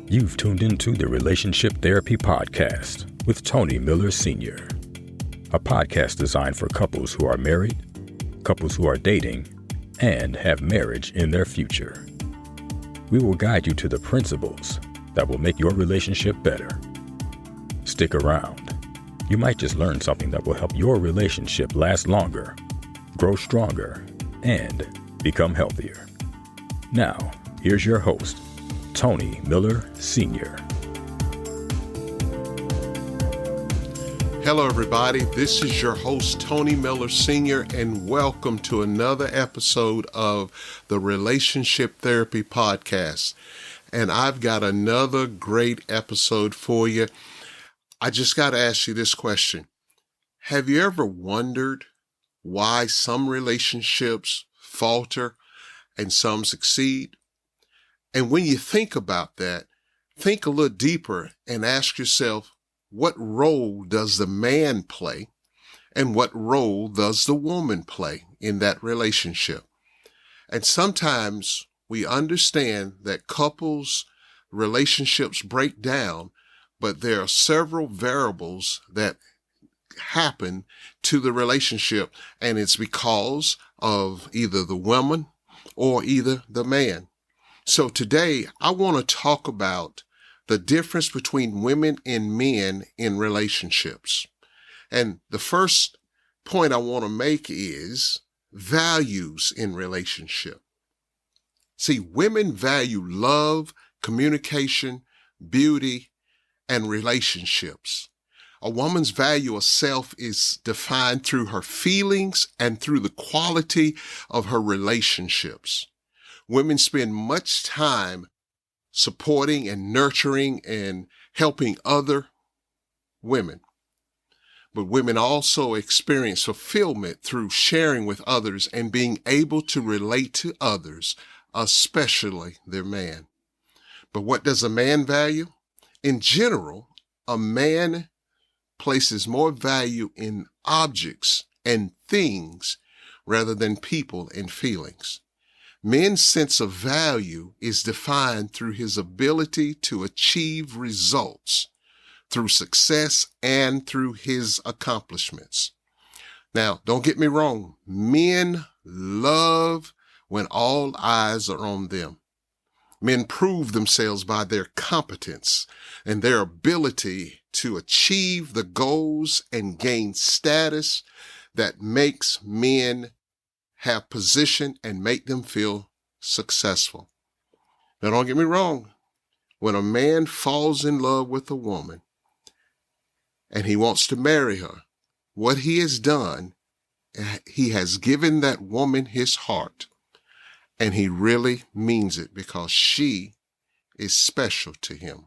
You've tuned into the Relationship Therapy Podcast with Tony Miller Sr., a podcast designed for couples who are married, couples who are dating, and have marriage in their future. We will guide you to the principles that will make your relationship better. Stick around. You might just learn something that will help your relationship last longer, grow stronger, and become healthier. Now, here's your host, Tony Miller Sr. Hello, everybody. This is your host, Tony Miller Sr., and welcome to another episode of the Relationship Therapy Podcast. And I've got another great episode for you. I just got to ask you this question. Have you ever wondered why some relationships falter and some succeed? And when you think about that, think a little deeper and ask yourself, what role does the man play and what role does the woman play in that relationship? And sometimes we understand that couples' relationships break down, but there are several variables that happen to the relationship, and it's because of either the woman or either the man. So today I want to talk about the difference between women and men in relationships. And the first point I want to make is values in relationship. See, women value love, communication, beauty, and relationships. A woman's value of self is defined through her feelings and through the quality of her relationships. Women spend much time supporting and nurturing and helping other women. But women also experience fulfillment through sharing with others and being able to relate to others, especially their man. But what does a man value? In general, a man places more value in objects and things rather than people and feelings. Men's sense of value is defined through his ability to achieve results, through success, and through his accomplishments. Now, don't get me wrong. Men love when all eyes are on them. Men prove themselves by their competence and their ability to achieve the goals and gain status that makes men have position and make them feel successful. Now, don't get me wrong. When a man falls in love with a woman and he wants to marry her, what he has done, he has given that woman his heart, and he really means it because she is special to him.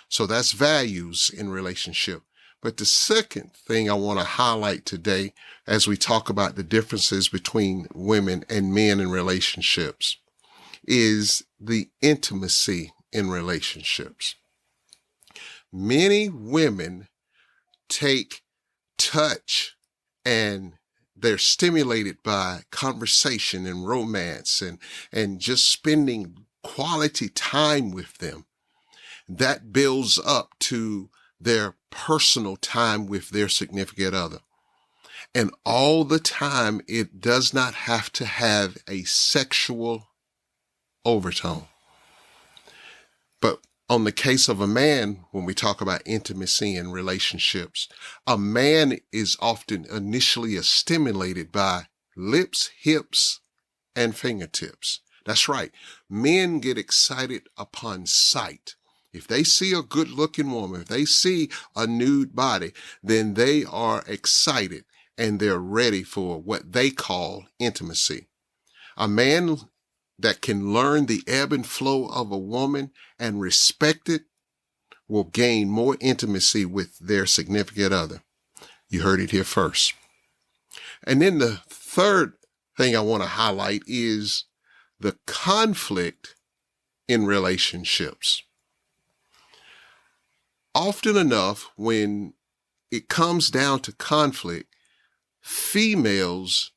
So that's values in relationship. But the second thing I want to highlight today as we talk about the differences between women and men in relationships is the intimacy in relationships. Many women take touch and they're stimulated by conversation and romance and just spending quality time with them. That builds up to their personal time with their significant other. And all the time, it does not have to have a sexual overtone. But on the case of a man, when we talk about intimacy in relationships, a man is often initially stimulated by lips, hips, and fingertips. That's right. Men get excited upon sight. If they see a good-looking woman, if they see a nude body, then they are excited and they're ready for what they call intimacy. A man that can learn the ebb and flow of a woman and respect it will gain more intimacy with their significant other. You heard it here first. And then the third thing I want to highlight is the conflict in relationships. Often enough, when it comes down to conflict, females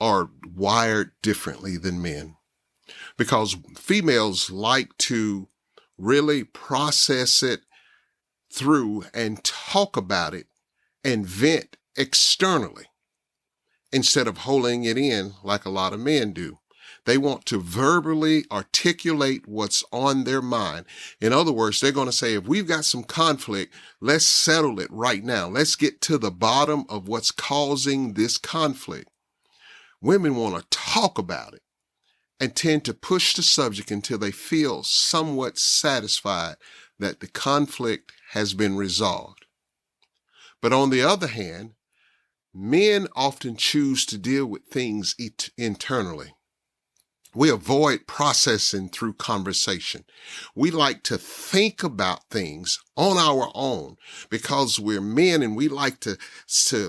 are wired differently than men because females like to really process it through and talk about it and vent externally instead of holding it in like a lot of men do. They want to verbally articulate what's on their mind. In other words, they're going to say, if we've got some conflict, let's settle it right now. Let's get to the bottom of what's causing this conflict. Women want to talk about it and tend to push the subject until they feel somewhat satisfied that the conflict has been resolved. But on the other hand, men often choose to deal with things internally. We avoid processing through conversation. We like to think about things on our own because we're men and we like to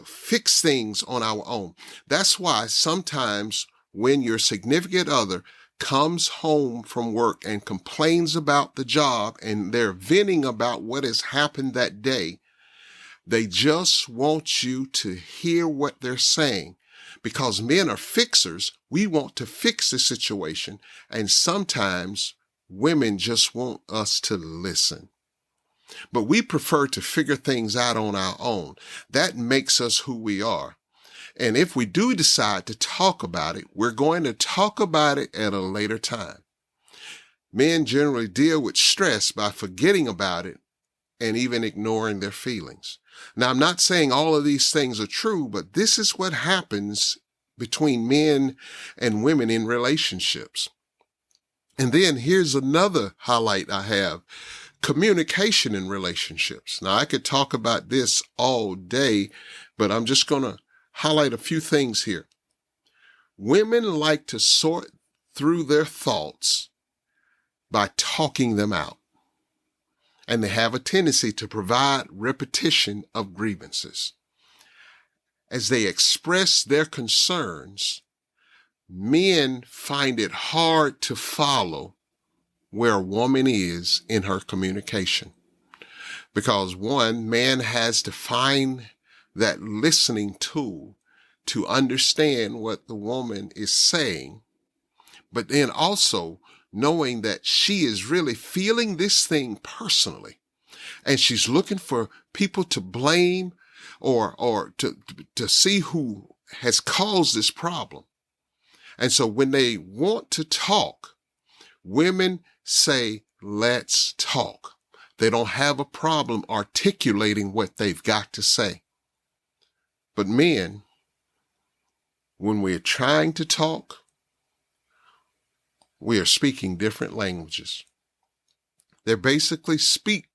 fix things on our own. That's why sometimes when your significant other comes home from work and complains about the job and they're venting about what has happened that day, they just want you to hear what they're saying. Because men are fixers, we want to fix the situation, and sometimes women just want us to listen. But we prefer to figure things out on our own. That makes us who we are. And if we do decide to talk about it, we're going to talk about it at a later time. Men generally deal with stress by forgetting about it and even ignoring their feelings. Now, I'm not saying all of these things are true, but this is what happens between men and women in relationships. And then here's another highlight I have: communication in relationships. Now, I could talk about this all day, but I'm just going to highlight a few things here. Women like to sort through their thoughts by talking them out. And they have a tendency to provide repetition of grievances. As they express their concerns, men find it hard to follow where a woman is in her communication. Because one, man has to find that listening tool to understand what the woman is saying, but then also knowing that she is really feeling this thing personally, and she's looking for people to blame or to see who has caused this problem. And so when they want to talk, women say, let's talk. They don't have a problem articulating what they've got to say. But men, when we're trying to talk, we are speaking different languages. They basically speak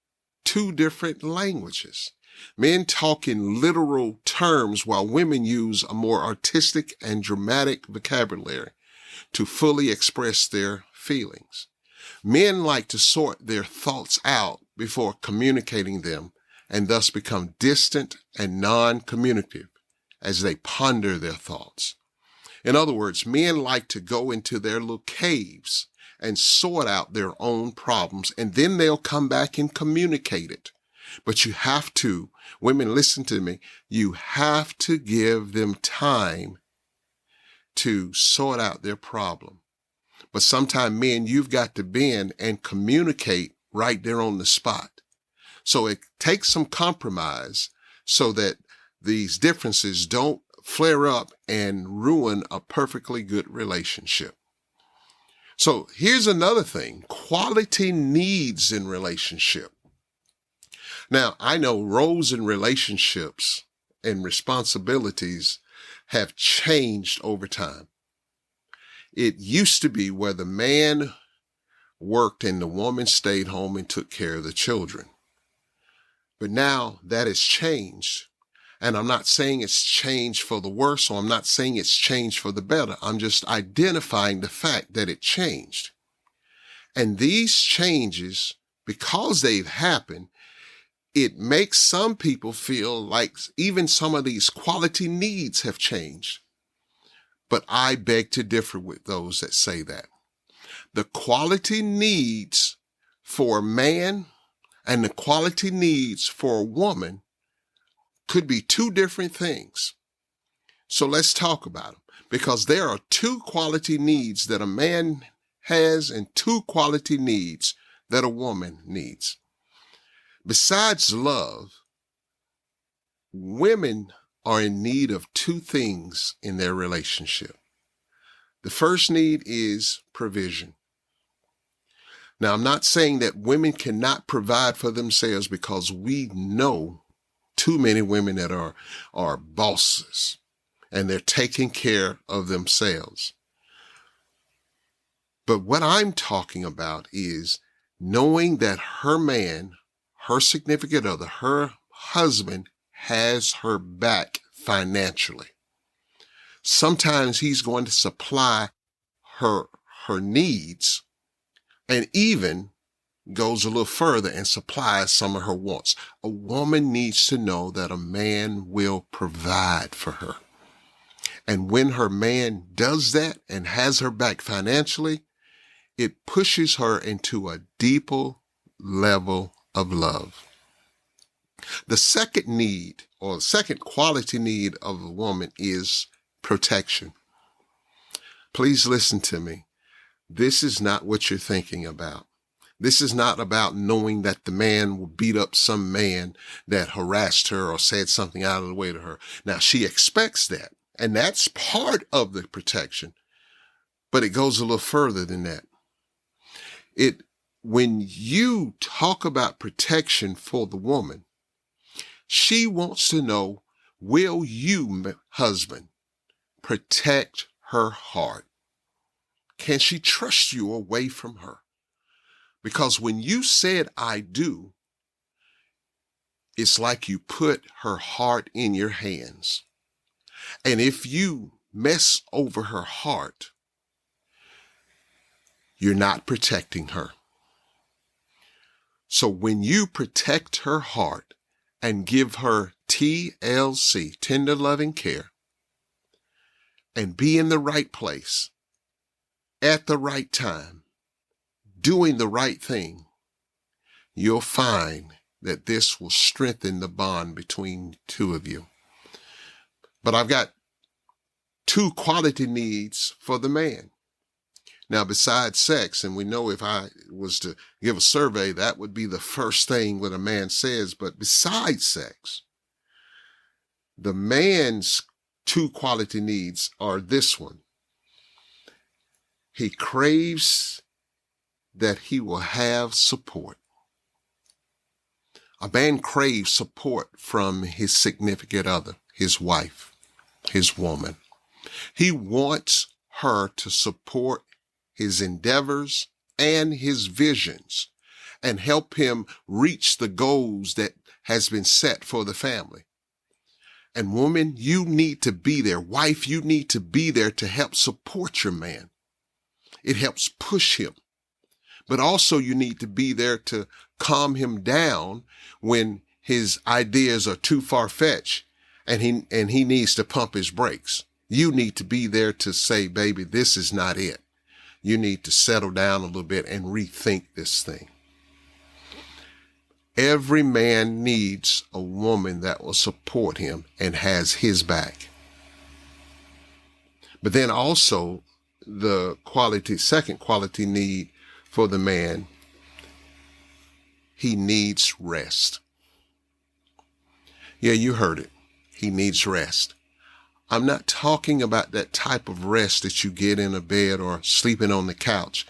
two different languages. Men talk in literal terms while women use a more artistic and dramatic vocabulary to fully express their feelings. Men like to sort their thoughts out before communicating them and thus become distant and non-communicative as they ponder their thoughts. In other words, men like to go into their little caves and sort out their own problems, and then they'll come back and communicate it. But you have to, women, listen to me, you have to give them time to sort out their problem. But sometimes, men, you've got to bend and communicate right there on the spot. So it takes some compromise so that these differences don't flare up and ruin a perfectly good relationship. So here's another thing: quality needs in relationship. Now, I know roles in relationships and responsibilities have changed over time. It used to be where the man worked and the woman stayed home and took care of the children. But now that has changed. And I'm not saying it's changed for the worse, or I'm not saying it's changed for the better. I'm just identifying the fact that it changed. And these changes, because they've happened, it makes some people feel like even some of these quality needs have changed. But I beg to differ with those that say that. The quality needs for a man and the quality needs for a woman could be two different things. So let's talk about them, because there are two quality needs that a man has and two quality needs that a woman needs. Besides love, women are in need of two things in their relationship. The first need is provision. Now, I'm not saying that women cannot provide for themselves, because we know too many women that are bosses and they're taking care of themselves. But what I'm talking about is knowing that her man, her significant other, her husband has her back financially. Sometimes he's going to supply her needs, and even goes a little further and supplies some of her wants. A woman needs to know that a man will provide for her. And when her man does that and has her back financially, it pushes her into a deeper level of love. The second need, or the second quality need of a woman, is protection. Please listen to me. This is not what you're thinking about. This is not about knowing that the man will beat up some man that harassed her or said something out of the way to her. Now, she expects that, and that's part of the protection, but it goes a little further than that. When you talk about protection for the woman, she wants to know, will you, husband, protect her heart? Can she trust you away from her? Because when you said, I do, it's like you put her heart in your hands. And if you mess over her heart, you're not protecting her. So when you protect her heart and give her TLC, tender loving care, and be in the right place at the right time, doing the right thing, you'll find that this will strengthen the bond between two of you. But I've got two quality needs for the man. Now, besides sex, and we know if I was to give a survey, that would be the first thing that a man says. But besides sex, the man's two quality needs are this one. He craves that he will have support. A man craves support from his significant other, his wife, his woman. He wants her to support his endeavors and his visions and help him reach the goals that has been set for the family. And woman, you need to be there. Wife, you need to be there to help support your man. It helps push him. But also you need to be there to calm him down when his ideas are too far-fetched and he needs to pump his brakes. You need to be there to say, baby, this is not it. You need to settle down a little bit and rethink this thing. Every man needs a woman that will support him and has his back. But then also the second quality need for the man, he needs rest. Yeah, you heard it. He needs rest. I'm not talking about that type of rest that you get in a bed or sleeping on the couch.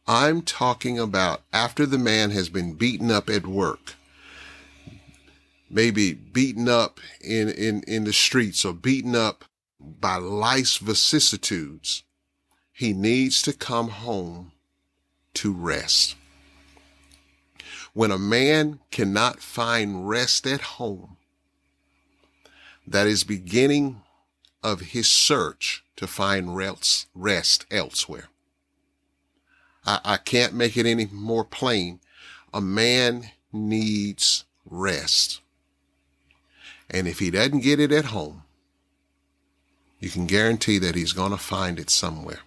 I'm talking about after the man has been beaten up at work, maybe beaten up in the streets or beaten up by life's vicissitudes, he needs to come home to rest. When a man cannot find rest at home, that is beginning of his search to find rest elsewhere. I can't make it any more plain. A man needs rest. And if he doesn't get it at home, you can guarantee that he's going to find it somewhere.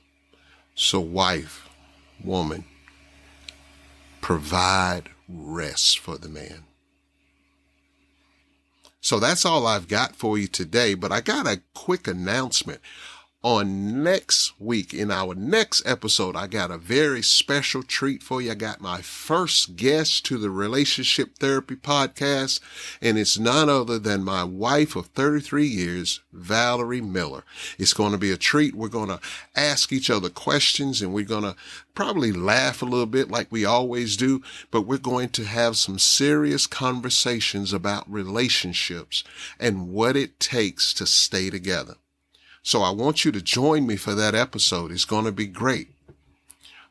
So wife, woman, provide rest for the man. So that's all I've got for you today, but I got a quick announcement. On next week, in our next episode, I got a very special treat for you. I got my first guest to the Relationship Therapy Podcast, and it's none other than my wife of 33 years, Valerie Miller. It's going to be a treat. We're going to ask each other questions, and we're going to probably laugh a little bit like we always do, but we're going to have some serious conversations about relationships and what it takes to stay together. So I want you to join me for that episode. It's going to be great.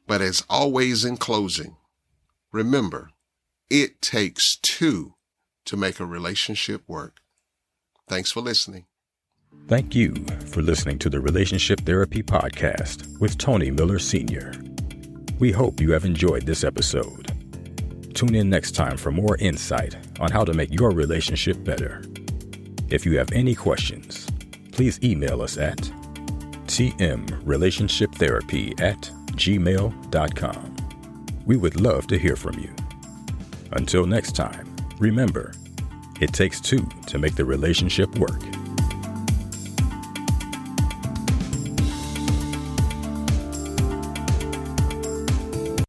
But as always in closing, remember, it takes two to make a relationship work. Thanks for listening. Thank you for listening to the Relationship Therapy Podcast with Tony Miller Sr. We hope you have enjoyed this episode. Tune in next time for more insight on how to make your relationship better. If you have any questions, please email us at tmrelationshiptherapy@gmail.com. We would love to hear from you. Until next time, remember, it takes two to make the relationship work.